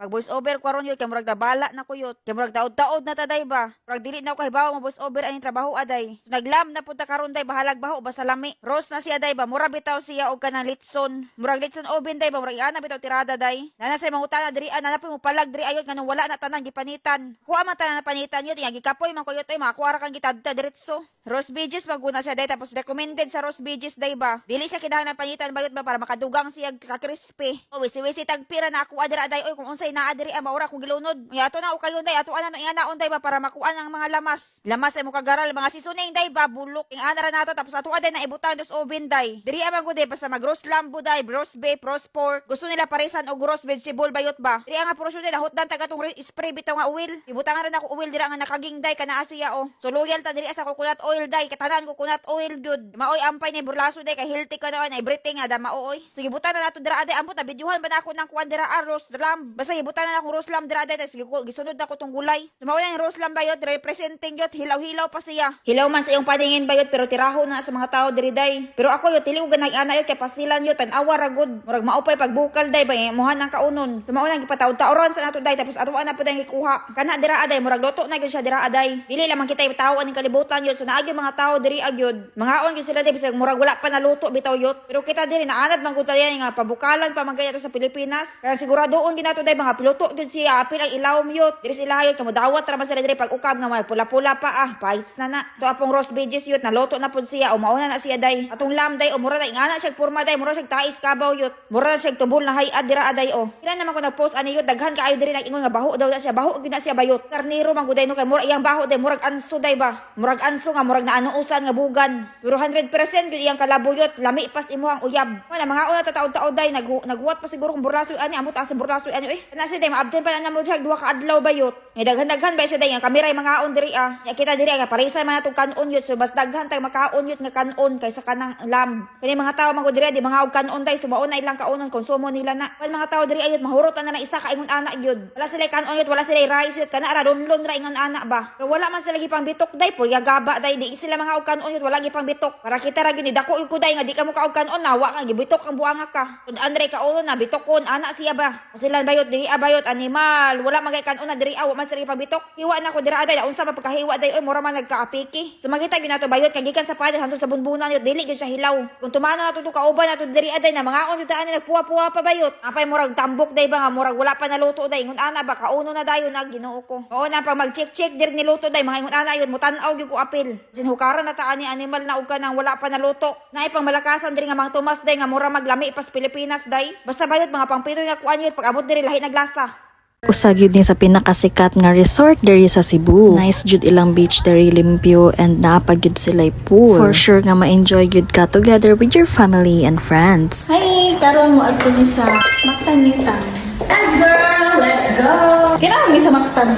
Pag voice over ko ron yun, kay murag nabala na ko yun. Kay murag daod-daod na taday ba? Murag dili na ako kahibawa mo voice over aning trabaho aday. Naglam na punta karon day bahalag baho basta lami. Rose na siya day ba? Mura bitaw siya og kanang litson. Murag litson oven day ba? Murag ana bitaw tirada day. Nana sa mga utana diri ana po mo palag diri ayon kanang wala na tanan gipanitan. Kuha man tanan na panitan yun, nga gikapoy man ko yun ay makuha ra kang gitadta diretso. Rose Beaches maguna siya day tapos recommended sa Rose Beaches day ba? Dili siya kinahanglan panitan bayot ba para makadugang siya ka-crispy. O wisi-wisi tagpira na ako adira day oy kung unsay naa diri maura kung gilunod. Nya ato na o kayon day ato ana nga naon day ba para makuha ang mga lamas. Lamas ay mo kagaral mga seasoning day ba bulok. Ing ana ra nato tapos ato aday na ibutan dos oven day. Diri amang gud day basta mag roast lambo day, roast beef, roast pork. Gusto nila paresan og roast vegetable bayot ba? Diri nga porosyon nila hotdan taga tong spray bitaw nga oil. Ibutangan rin ako oil dira nga nakaging day kana asiya o. So loyal ta diri sa coconut oil day katanan coconut oil good. Maoy ampay ni burlaso day kay healthy ka na everything nga da maoy. So gibutan na nato dira aday ambot na videohan ba na ako nang kuan dira roast lamb. Basta gibutan na ako roast lamb dira aday sige gisunod na ko tong gulay. So mao yung roast lamb bayot representing yot hilaw-hilaw pa siya. Hilaw man sa iyong paningin bayot pero tiraho na sa mga tao diri day. Pero ako yot dili ko ganay ana yot kay pasilan yot tan-awa ra gud. Murag maupay pagbukal day ba mohan ng kaunon. So mao nang gipataw-taoron sa nato day tapos atuan na pud ang ikuha. Kana dira aday murag luto na gyud siya dira aday. Dili lamang kita tawon ning kalibutan yot. So naagi mga tao diri agyod. Mangaon gyud sila day bisag murag wala pa naluto bitaw yot. Pero kita diri naanad man gud tayan nga pabukalan pa man kaya sa Pilipinas. Kaya siguradoon ginato day mga piluto gyud siya apil ang ilawom yot. Diri sila yot kamo dawat ra man sila diri pag ukab nga may pula-pula pa pahits na. To apong roast veggies yot naluto na pud siya o mauna na siya day. Atong lamb day o mura na ingana siya porma day mura siya tais kabaw yot. Mura na siya tubol na hayad dira aday o. Ilan naman ko nag-post ani yot daghan kaayo diri nag-ingon nga baho daw na siya baho gyud na siya bayot. Karniro man gud day no kay mura iyang baho day murag anso day ba. Murag anso nga murag naanuusan nga bugan. Pero 100% gyud iyang kalabuyot lami pas imo ang uyab. Wala mga una tataod-taod day naghuwat pa siguro kung burlasoy ani amot sa burlasoy ani kana siya day maabden pa na mo siya duha ka adlaw bayot. Nga daghan-daghan ba siya day nga kamera mga diri Nya kita diri nga parisan man natong kanon yut so bas daghan tay makaon yut nga kanon kaysa kanang lamb. Kani mga tawo man gud diri di mga og kanon day sumaon na ilang kaonon konsumo nila na. Wal mga tawo diri ayut mahurot na isa ka ingon ana gyud. Wala sila kanon yut wala sila rice yut kana ra donlon ra ingon ana ba. Pero wala man sila gipang bitok day po gaba day di sila mga og kanon yut wala gipang bitok. Para kita ra gini dako ko day nga di ka mo ka og kanon nawa ka gibitok ang buanga ka. Kun andre kaonon na bitokon ana siya ba. Sila bayot diri bayot animal wala magay kanon na diri awa man sila gipang bitok. Hiwa na ko diri aday unsa ba pagkahiwa day oy mura man nagkaapiki. So makita gyud nato bayot kay gikan sa pader hantod sa bunbunan yun dili gyud siya hilaw. Kung tumano nato to kauban nato diri aday na mga on ani nagpuwa-puwa pa bayot. Apay murag tambok day ba nga murag wala pa naluto day ingon ana ba kauno na dayon na Ginoo ko. Oo na pag mag-check diri niluto day mga ingon ana yun mutan-aw gyud ko apil. Sinhukaran na ta ani animal na og kanang wala pa naluto. Naay pang malakasan diri nga mga tumas day nga mura maglami pas Pilipinas day. Basta bayot mga pangpitoy nga kuan yun pag abot diri lahi naglasa. Usag yun din sa pinakasikat nga resort diri sa Cebu. Nice jud ilang beach diri limpyo and naapag yun sila'y pool. For sure nga ma-enjoy yun ka together with your family and friends. Hi! Karon mo adto ni sa Mactan Newtown. Yes girl! Let's go! Kailangan mi sa Mactan.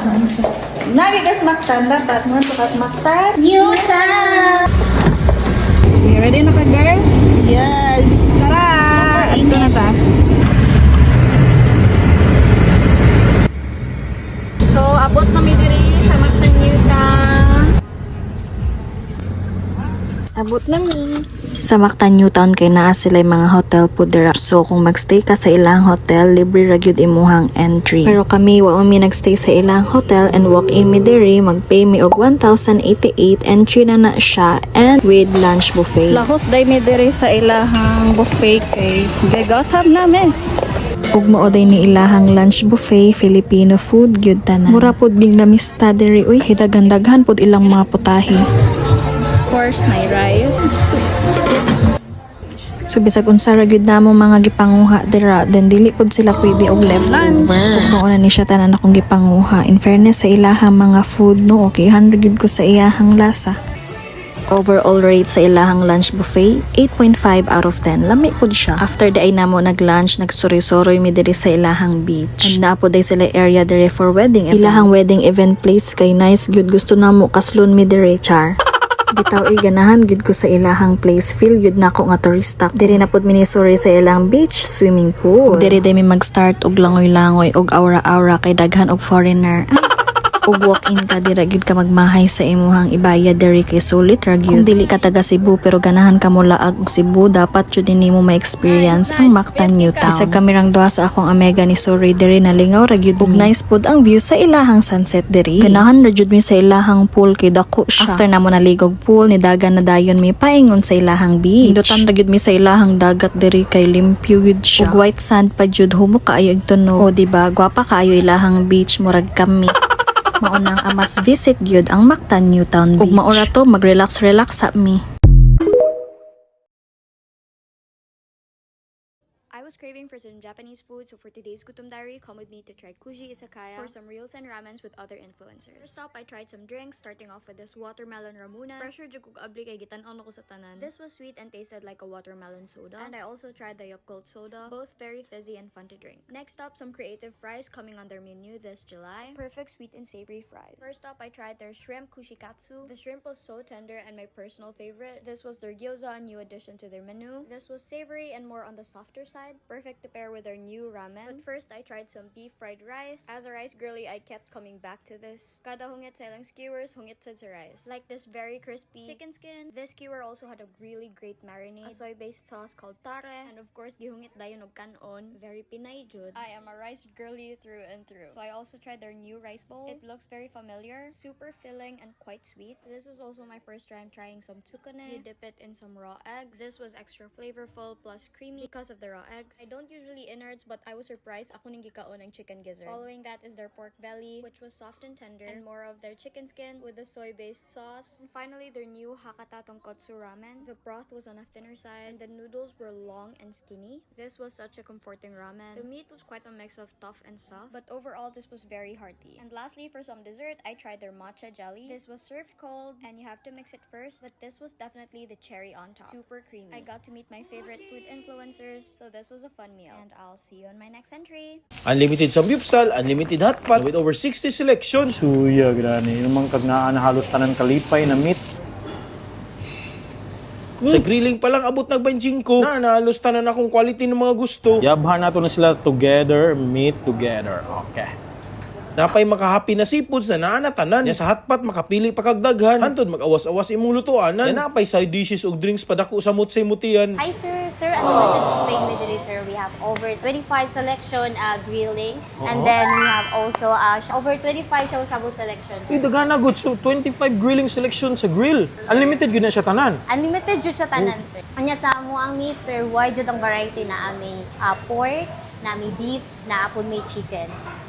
Nagi ka sa Mactan. Dapat mo ito ka sa Mactan Newtown! Okay, ready na ka girl? Yes! Tara! Ito na ta. So, abot kami diri sa Mactan Newtown. Abot namin. Sa Mactan Newtown kay naa sila mga hotel po dira. So kung magstay ka sa ilang hotel, libre ra gyud imuhang entry. Pero kami wa mi nagstay sa ilang hotel and walk in mi diri, magpay mi og 1,088 entry na siya and with lunch buffet. Lahos day mi diri sa ilahang buffet kay gagotab namin. Ug mao day ni ilahang lunch buffet, Filipino food gyud tanan. Mura pud bing lamista diri uy, hidagan-daghan pud ilang mga putahe. Of course, may rice. So bisag unsa ra gyud namo mga gipanguha dira, then dili pud sila pwede og leftover. Ug mao na ni siya tanan akong gipanguha. In fairness sa ilahang mga food no, okay 100 gyud ko sa iyahang lasa. Overall rate sa ilahang lunch buffet, 8.5 out of 10. Lami pud siya. After the ay namo nag-lunch, nagsuri-suroy mi diri sa ilahang beach. And napo day sila area diri for wedding event. Ilahang wedding event place kay nice gyud gusto namo kaslon mi diri char. Bitaw ganahan gyud ko sa ilahang place, feel gyud nako nga turista. Diri na pud minisuri sa ilang beach swimming pool. Ug diri day mi mag-start og langoy-langoy og aura-aura kay daghan og foreigner. Ug walk-in ka dira gyud ka magmahay sa imuhang ibayad diri kay sulit ra gyud. Kung dili ka taga Cebu pero ganahan ka mo laag og Cebu, dapat jud nimo ma-experience ang Mactan New Town. Isa kamirang duha sa akong amiga ni Sorry diri nalingaw ra gyud ug nice pud ang view sa ilahang sunset diri. Ganahan ra jud mi sa ilahang pool kay dako siya. After namo naligog pool ni dagan na dayon mi paingon sa ilahang beach. Indutan ra gyud mi sa ilahang dagat diri kay limpyo gyud siya. Ug white sand pa jud humo kaayo ug tunog. O diba gwapa kaayo ilahang beach murag kami. Maunang amas visit gyud ang Mactan New Town Beach. Ug maura to mag-relax sa mi. I was craving for some Japanese food, so for today's Gutom Diary, come with me to try Kuji Izakaya for some reels and ramens with other influencers. First up, I tried some drinks, starting off with this watermelon ramuna. Pressure jud kog abli kay gitan-on ako sa tanan. This was sweet and tasted like a watermelon soda. And I also tried the Yakult soda, both very fizzy and fun to drink. Next up, some creative fries coming on their menu this July. Perfect sweet and savory fries. First up, I tried their shrimp kushikatsu. The shrimp was so tender and my personal favorite. This was their gyoza, a new addition to their menu. This was savory and more on the softer side. Perfect to pair with our new ramen. But first, I tried some beef fried rice. As a rice girly, I kept coming back to this. Kada hungit sa ilang skewers, hungit sa rice. Like this very crispy chicken skin. This skewer also had a really great marinade, a soy-based sauce called tare, and of course, gihungit dayon og kanon. Very Pinay jud. I am a rice girly through and through. So I also tried their new rice bowl. It looks very familiar, super filling, and quite sweet. This is also my first time trying some tsukune. You dip it in some raw eggs. This was extra flavorful plus creamy because of the raw eggs. I don't usually innards, but I was surprised ako ning gikaon ng chicken gizzard. Following that is their pork belly, which was soft and tender, and more of their chicken skin with the soy-based sauce. And finally, their new Hakata Tonkotsu ramen. The broth was on a thinner side, and the noodles were long and skinny. This was such a comforting ramen. The meat was quite a mix of tough and soft, but overall, this was very hearty. And lastly, for some dessert, I tried their matcha jelly. This was served cold, and you have to mix it first, but this was definitely the cherry on top. Super creamy. I got to meet my favorite food influencers, so this was a fun meal. And I'll see you on my next entry. Unlimited samgyupsal, unlimited hotpot with over 60 selections. Suya, gani. Yung mga kagnaan halos tanan kalipay na meat. Sa grilling pa lang abot nagbanjing ko. Nahalos tanan akong quality ng mga gusto. Yabhan nato na sila together, meat together. Okay. Napay makahappy na seafoods na naanatanan. Nya sa hotpot makapili pa kagdaghan. Hantod mag-awas-awas imong lutuanan. Nya napay side dishes ug drinks padako sa mutsay-mutian. Hi sir, unlimited buffet with delivery sir. We have over 25 selection grilling, and then we have also over 25 shabu selection. Dagana good, so 25 grilling selection sa grill. Unlimited gyud na siya tanan. Unlimited jud siya tanan sir. Anya sa amo ang meat sir, wide jud ang variety na ami pork, na ami beef, na apon may chicken,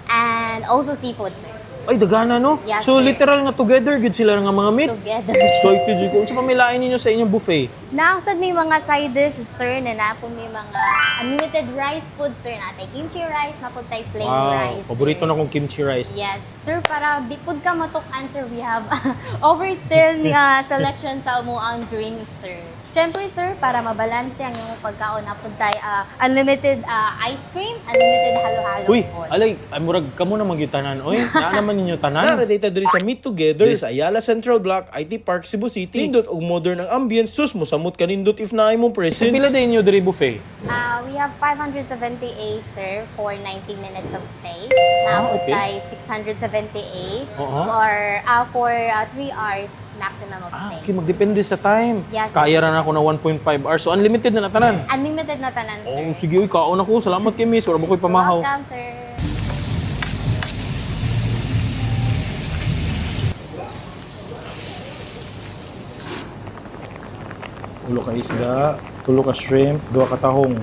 and also seafood sir. Ay, dagana no? Yes, So sir. literal nga together gyud sila nga mga meat. Together. So ito kung sa pamilain ninyo sa inyong buffet. Naasad may mga side dishes sir, na napon may mga unlimited rice food sir, natay kimchi rice, napon tay plain rice. Wow, paborito na kong kimchi rice. Yes. Sir, para di pud ka matukan, sir, we have over 10 selection sa amo ang drinks, sir. Siyempre, sir, para mabalanse ang iyong pagkaon, napod tayo unlimited ice cream, unlimited halo-halo Uy, food. alay, ay murag kamo na magitanan. Oy, naa naman ninyo tanan. Naradata diri sa Meet Together diri sa Ayala Central Block, IT Park, Cebu City. Nindot og modern ang ambience. Sus mo samot kanindot if na imong presence. Pila din niyo diri buffet? We have 578, sir, for 90 minutes of stay. Napod okay. tayo 678 Uh-huh. for 3 hours maximum of stay. Okay, magdepende sa time. Yes, Kaya ran ako na 1.5 hours. So unlimited na tanan. Unlimited na tanan, sir. Oh, sige, uy, kaon ako. Salamat kay Miss. Wala mo ko'y pamahaw. Welcome, sir. Ulo ka isda, tulo ka shrimp, duha ka tahong.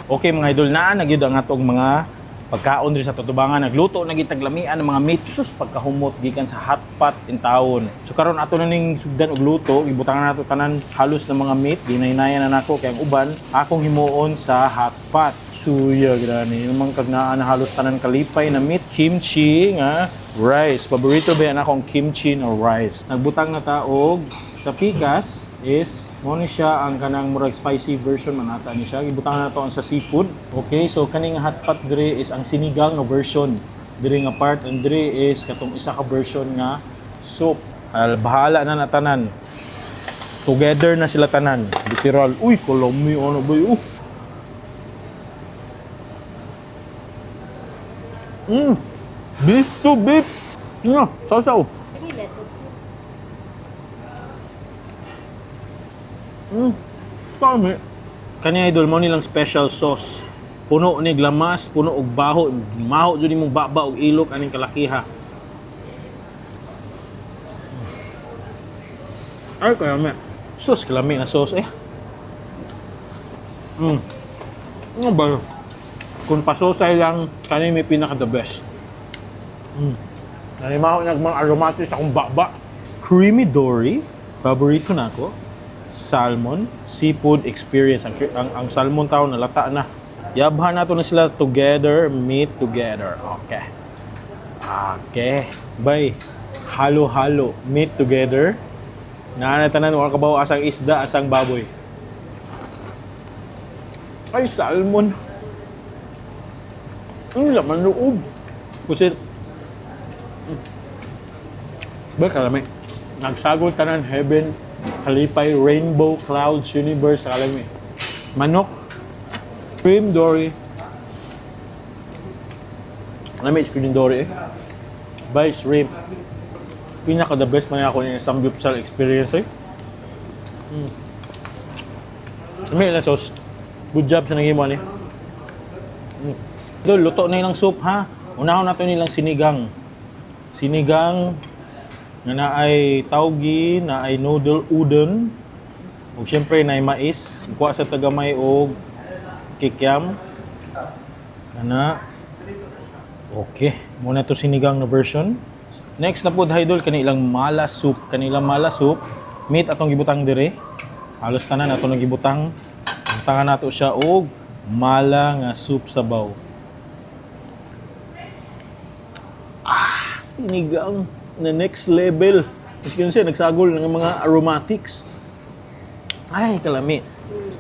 Okay mga idol, na nagyud ang atong mga pagkaon diri sa tutubangan. Nagluto na gitaglamian ng mga meat sus pagkahumot gikan sa hot pot in taon. So karon ato na ning sugdan og luto, gibutangan nato tanan halos ng mga meat, ginaynayan na nako kay ang uban akong himuon sa hot pot. Suya gani, yung mga kagnaan na halos tanan kalipay na meat, kimchi nga rice. Paborito ba yan akong kimchi na rice. Nagbutang na ta og sa pikas is mo ni siya ang kanang murag spicy version manata ni siya. Gibutangan na to ang sa seafood. Okay, so kaning hot pot dire is ang sinigang nga version. Dire nga part and dire is katong isa ka version nga soup. Bahala na natanan. Together na sila tanan. Literal. Uy, kolami ano ba yun? Beef to beef. Ano? Sausaw. Kami. Kanya idol mo nilang special sauce. Puno ni glamas, puno og baho, maho jud imong baba og ilok aning kalakiha. Ay kaya me. Sauce kalami na sauce eh. Ano ba? Kung pasosay lang, kani may pinaka the best. Nanimaho niya mga aromatics akong baba. Creamy dory, paborito na ako. Salmon, seafood experience. Ang salmon tao nalata na. Yabhan nato na sila together, meet together. Okay. Okay. Bye. Halo-halo, meet together. Naanatanan mo kabaw asang isda, asang baboy. Ay, salmon. Ang laman loob. Kusit. Ba, kalami. Nagsagol tanan, heaven, kalipay, rainbow, clouds, universe, kalami. Manok, cream dory. Kalami, cream dory eh. By shrimp. Pinaka the best man ako ng samgyupsal experience eh. Kalami na sauce. Good job sa naging mo ni. Dol, luto na ilang soup ha. Unahon nato nilang sinigang. Sinigang nga naay tawgi, naay noodle udon. Ug syempre naay mais, kuha sa tagamay og kikiam. Ana. Okay, muna to sinigang na version. Next na po idol kanilang mala soup. Kanilang mala soup, meat atong gibutang dire. Halos tanan ato nang gibutang. Tangan nato siya og mala nga soup sabaw. Sinigang na next level. Mas kasi nagsagol ng mga aromatics. Ay, kalami.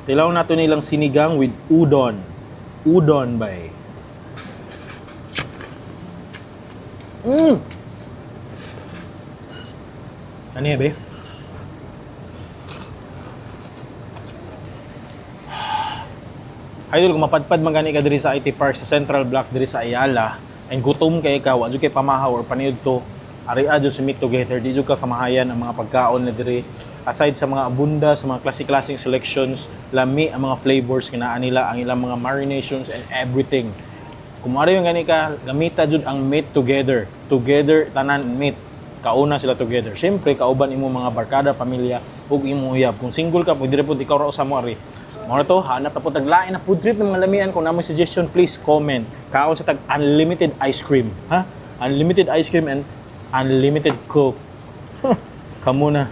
Tilaw nato nilang sinigang with udon. Udon bay. Ano yan, be? Idol, kung mapadpad man gani ka diri sa IT Park sa Central Block diri sa Ayala, and gutom kay ikaw, adyo kay pamahaw or paniud to, ari adyo si meet together, di jud ka kamahayan ang mga pagkaon na diri. Aside sa mga abunda, sa mga classic-classic selections, lami ang mga flavors kinaa nila, ang ilang mga marinations and everything. Kung maaari yung gani ka, gamita jud ang meet together. Together, tanan meet. Kauna sila together. Siyempre, kauban imo mga barkada, pamilya, ug imo uyab. Kung single ka, pwede rin po ikaw ra sa mo ari. Mga to, hanap na po taglain na food trip ng mga lamian. Kung naman suggestion, please comment. Kaon sa tag unlimited ice cream. Ha? Unlimited ice cream and unlimited coke. Kamu na.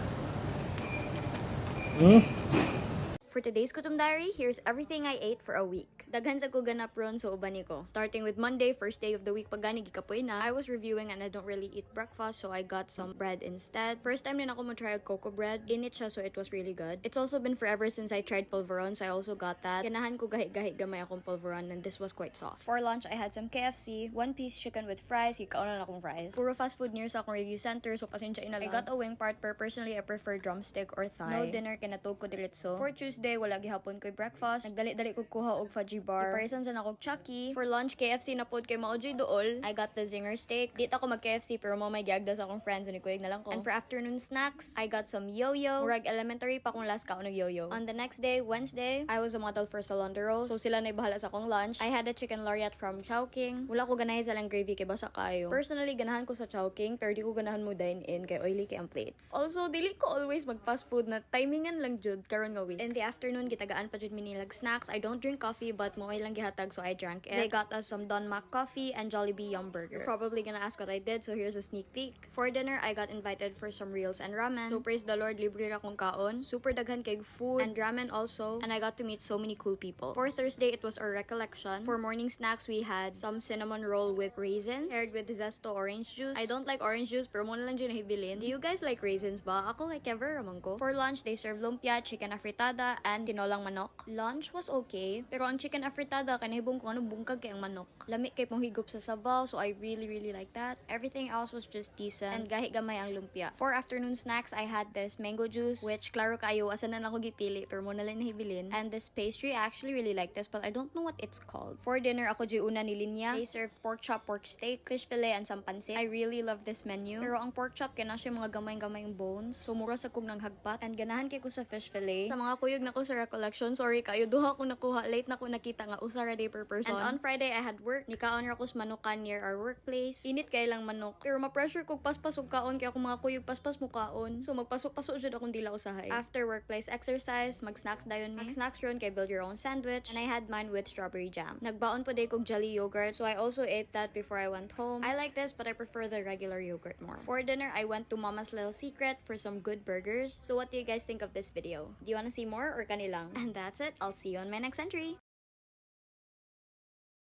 For today's Gutom Diary, here's everything I ate for a week. Daghan sa ko ganap ron so ubani ko. Starting with Monday, first day of the week pag gani gikapoy na. I was reviewing and I don't really eat breakfast so I got some bread instead. First time din ako mo try cocoa bread. Init siya so it was really good. It's also been forever since I tried pulveron so I also got that. Ganahan ko gahi-gahi gamay akong pulveron and this was quite soft. For lunch, I had some KFC, one-piece chicken with fries. Ikaw na akong fries. Puro fast food near sa akong review center so pasensya ina lang. I got a wing part per personally I prefer drumstick or thigh. No dinner kinatog ko diretso. For Tuesday, wala gihapon ko'y breakfast. Nagdali-dali ko kuha og fudgy bar. Iparison sa nakog Chucky. For lunch, KFC na pod kay maojoy dool. I got the zinger steak. Dito ako mag-KFC pero mo may giagda sa akong friends. Unik na lang ko. And for afternoon snacks, I got some yo-yo. Murag elementary pa kung last kaon og yo-yo. On the next day, Wednesday, I was a model for Salon de Rose. So sila na bahala sa akong lunch. I had a chicken laureate from Chowking. Wala ko ganahay sa lang gravy kay basa kayo. Personally, ganahan ko sa Chowking pero di ko ganahan mo dine in kay oily kay ang plates. Also, dili ko always mag fast food na timingan lang jud karon nga week. In the afternoon, gitagaan pa jud minilag snacks. I don't drink coffee but mo lang gihatag so I drank it. They got us some Don Mac coffee and Jollibee Yum Burger. You're probably gonna ask what I did, so here's a sneak peek. For dinner, I got invited for some reels and ramen. So praise the Lord, libre ra kong kaon. Super daghan kay food and ramen also. And I got to meet so many cool people. For Thursday, it was our recollection. For morning snacks, we had some cinnamon roll with raisins paired with Zesto orange juice. I don't like orange juice pero mo na lang dyan nahibilin. Do you guys like raisins ba? Ako like ever ramang ko. For lunch, they served lumpia, chicken afritada, and tinolang manok. Lunch was okay, pero ang chicken afritada kanahibong ko ano bungkag kay ang manok. Lami kay pong higop sa sabaw, so I really like that. Everything else was just decent and gahi gamay ang lumpia. For afternoon snacks, I had this mango juice, which klaro kayo asa na ako gipili pero mo na lang nahibilin. And this pastry, I actually really like this, but I don't know what it's called. For dinner, ako di una ni Linya. They served pork chop, pork steak, fish fillet, and some pansit. I really love this menu. Pero ang pork chop, kaya na siya mga gamay-gamayng bones. So, mura sa kog ng hagpat. And ganahan kay ko sa fish fillet. Sa mga kuyog na ko sa recollection, sorry kayo, duha ko nakuha. Late na ko nakita nga, usara day per person. And on Friday, I had work. Nikaon ra ko sa manukan near our workplace. Init kay lang manok. Pero ma-pressure kog paspas og kaon, kaya ako mga kuyog paspas mo kaon. So, magpasok-pasok jud akong dila usahay. After workplace exercise, mag-snacks dayon mi. Mag-snacks ron kay build your own sandwich. And I had mine with strawberry jam. Nagbaon po day kog jelly yogurt, so I also ate that before I went home. I like this, but I prefer the regular yogurt more. For dinner, I went to Mama's Little Secret for some good burgers. So what do you guys think of this video? Do you wanna see more or kanilang? And that's it. I'll see you on my next entry.